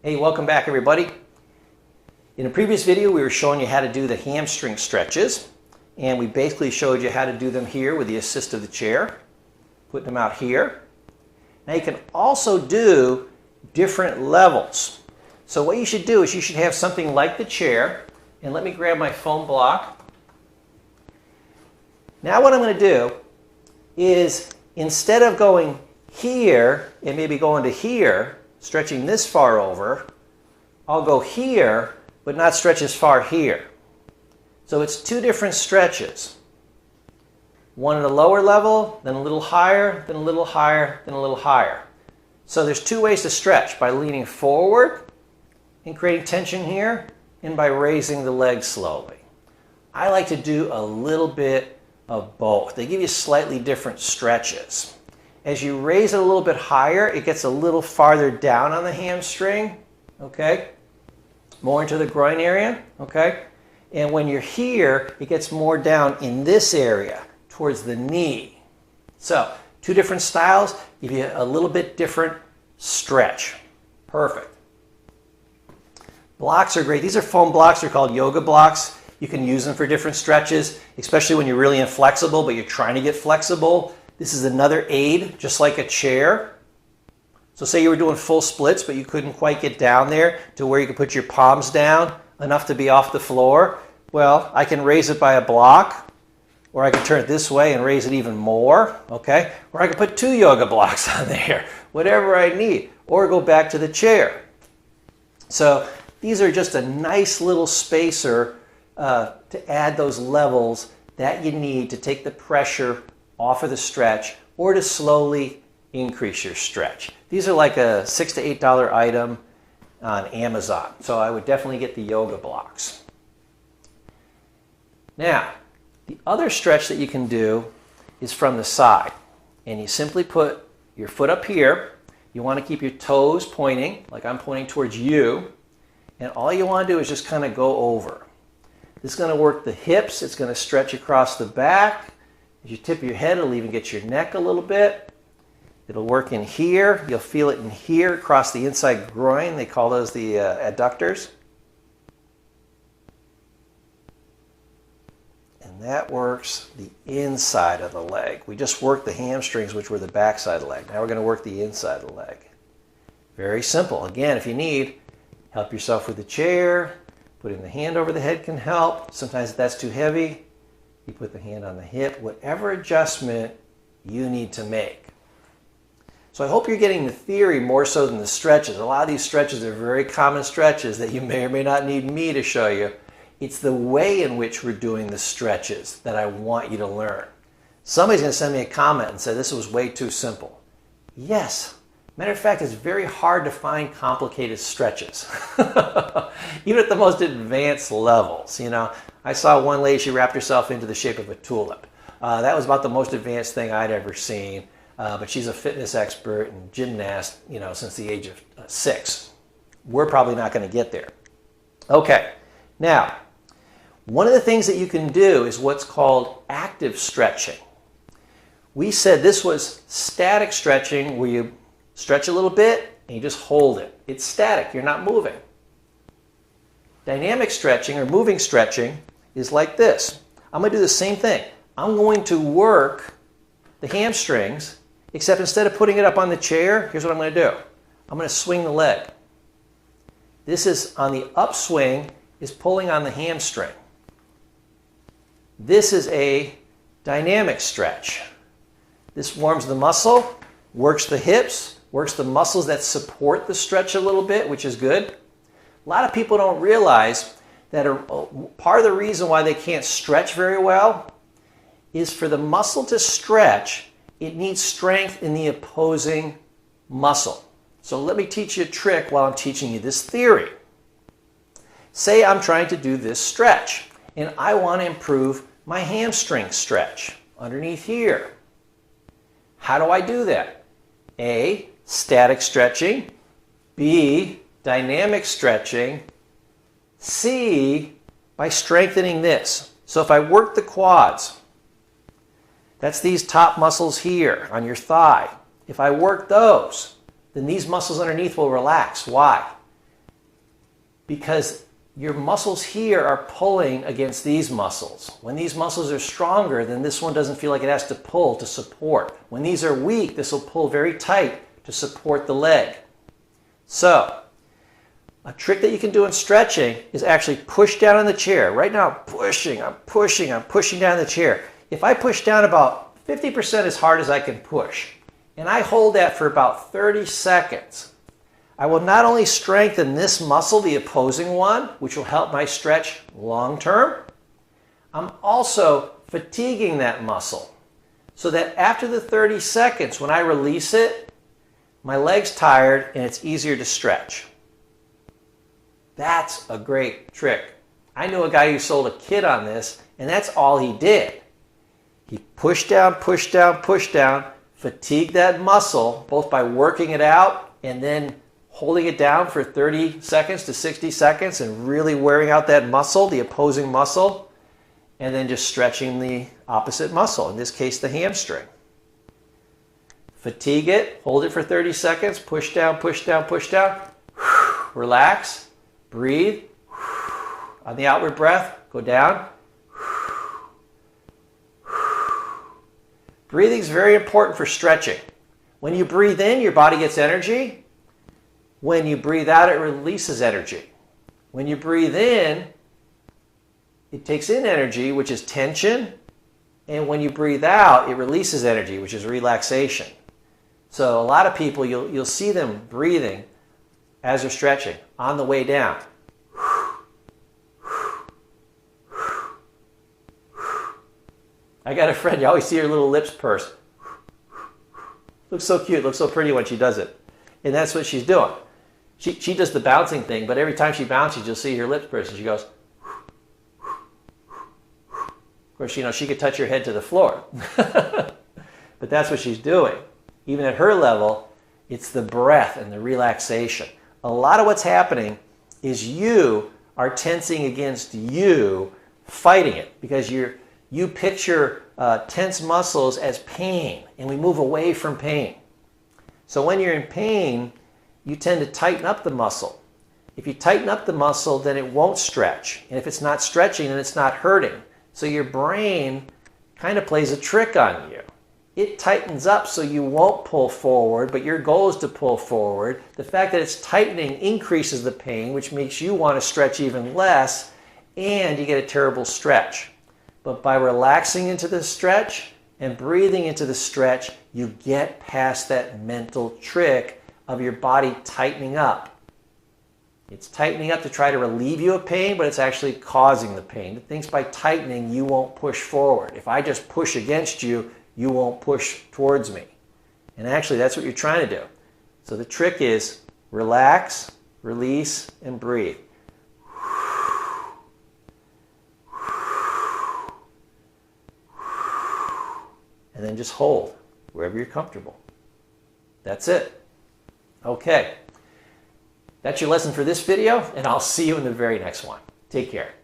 Hey, welcome back everybody. In a previous video we were showing you how to do the hamstring stretches, and we basically showed you how to do them here with the assist of the chair, putting them out here. Now you can also do different levels. So what you should do is you should have something like the chair, and let me grab my foam block. Now what I'm going to do is, instead of going here and maybe going to here, stretching this far over, I'll go here but not stretch as far here. So it's two different stretches. One at a lower level, then a little higher, then a little higher, then a little higher. So there's two ways to stretch: by leaning forward and creating tension here, and by raising the leg slowly. I like to do a little bit of both. They give you slightly different stretches. As you raise it a little bit higher, it gets a little farther down on the hamstring, okay? More into the groin area, okay? And when you're here, it gets more down in this area, towards the knee. So, two different styles give you a little bit different stretch. Perfect. Blocks are great. These are foam blocks. They're called yoga blocks. You can use them for different stretches, especially when you're really inflexible, but you're trying to get flexible. This is another aid, just like a chair. So say you were doing full splits, but you couldn't quite get down there to where you could put your palms down enough to be off the floor. Well, I can raise it by a block, or I can turn it this way and raise it even more, okay? Or I can put two yoga blocks on there, whatever I need, or go back to the chair. So these are just a nice little spacer to add those levels that you need to take the pressure off of the stretch, or to slowly increase your stretch. These are like a $6 to $8 item on Amazon, so I would definitely get the yoga blocks. Now, the other stretch that you can do is from the side, and you simply put your foot up here. You want to keep your toes pointing, like I'm pointing towards you, and all you want to do is just kind of go over. This is going to work the hips. It's going to stretch across the back. As you tip your head, it'll even get your neck a little bit. It'll work in here. You'll feel it in here across the inside groin. They call those the adductors. And that works the inside of the leg. We just worked the hamstrings, which were the back side of the leg. Now we're going to work the inside of the leg. Very simple. Again, if you need, help yourself with the chair. Putting the hand over the head can help. Sometimes if that's too heavy, you put the hand on the hip. Whatever adjustment you need to make. So I hope you're getting the theory more so than the stretches. A lot of these stretches are very common stretches that you may or may not need me to show you. It's the way in which we're doing the stretches that I want you to learn. Somebody's going to send me a comment and say this was way too simple. Yes. Matter of fact, it's very hard to find complicated stretches. Even at the most advanced levels. You know, I saw one lady, she wrapped herself into the shape of a tulip. That was about the most advanced thing I'd ever seen. But she's a fitness expert and gymnast, you know, since the age of 6. We're probably not going to get there. Okay, now, one of the things that you can do is what's called active stretching. We said this was static stretching, where you stretch a little bit and you just hold it. It's static, you're not moving. Dynamic stretching, or moving stretching, is like this. I'm going to do the same thing. I'm going to work the hamstrings, except instead of putting it up on the chair, here's what I'm going to do. I'm going to swing the leg. This is on the upswing, is pulling on the hamstring. This is a dynamic stretch. This warms the muscle, works the hips, works the muscles that support the stretch a little bit, which is good. A lot of people don't realize that part of the reason why they can't stretch very well is for the muscle to stretch, it needs strength in the opposing muscle. So let me teach you a trick while I'm teaching you this theory. Say I'm trying to do this stretch, and I want to improve my hamstring stretch underneath here. How do I do that? A, static stretching. B, dynamic stretching. C, by strengthening this. So if I work the quads, that's these top muscles here on your thigh. If I work those, then these muscles underneath will relax. Why? because your muscles here are pulling against these muscles. When these muscles are stronger, then this one doesn't feel like it has to pull to support. When these are weak, this will pull very tight to support the leg. So, a trick that you can do in stretching is actually push down on the chair. Right now, I'm pushing down the chair. If I push down about 50% as hard as I can push, and I hold that for about 30 seconds, I will not only strengthen this muscle, the opposing one, which will help my stretch long term, I'm also fatiguing that muscle so that after the 30 seconds, when I release it, my leg's tired and it's easier to stretch. That's a great trick. I knew a guy who sold a kit on this, and that's all he did. He pushed down, fatigued that muscle, both by working it out and then holding it down for 30 seconds to 60 seconds and really wearing out that muscle, the opposing muscle, and then just stretching the opposite muscle, in this case the hamstring. Fatigue it, hold it for 30 seconds, push down, relax, breathe. On the outward breath, go down. Breathing is very important for stretching. When you breathe in, your body gets energy. When you breathe out, it releases energy. When you breathe in, it takes in energy, which is tension. And when you breathe out, it releases energy, which is relaxation. So a lot of people, you'll see them breathing as they're stretching on the way down. I got a friend, you always see her little lips purse. Looks so cute, looks so pretty when she does it. And that's what she's doing. She does the bouncing thing, but every time she bounces, you'll see her lips purse, and she goes. Of course, you know, she could touch her head to the floor. But that's what she's doing. Even at her level, it's the breath and the relaxation. A lot of what's happening is you are tensing against you, fighting it, because you picture tense muscles as pain, and we move away from pain. So when you're in pain, you tend to tighten up the muscle. If you tighten up the muscle, then it won't stretch. And if it's not stretching, then it's not hurting. So your brain kind of plays a trick on you. It tightens up so you won't pull forward, but your goal is to pull forward. The fact that it's tightening increases the pain, which makes you want to stretch even less, and you get a terrible stretch. But by relaxing into the stretch and breathing into the stretch, you get past that mental trick of your body tightening up. It's tightening up to try to relieve you of pain, but it's actually causing the pain. It thinks by tightening, you won't push forward. If I just push against you, you won't push towards me. And actually, that's what you're trying to do. So the trick is relax, release, and breathe. And then just hold wherever you're comfortable. That's it. Okay. That's your lesson for this video, and I'll see you in the very next one. Take care.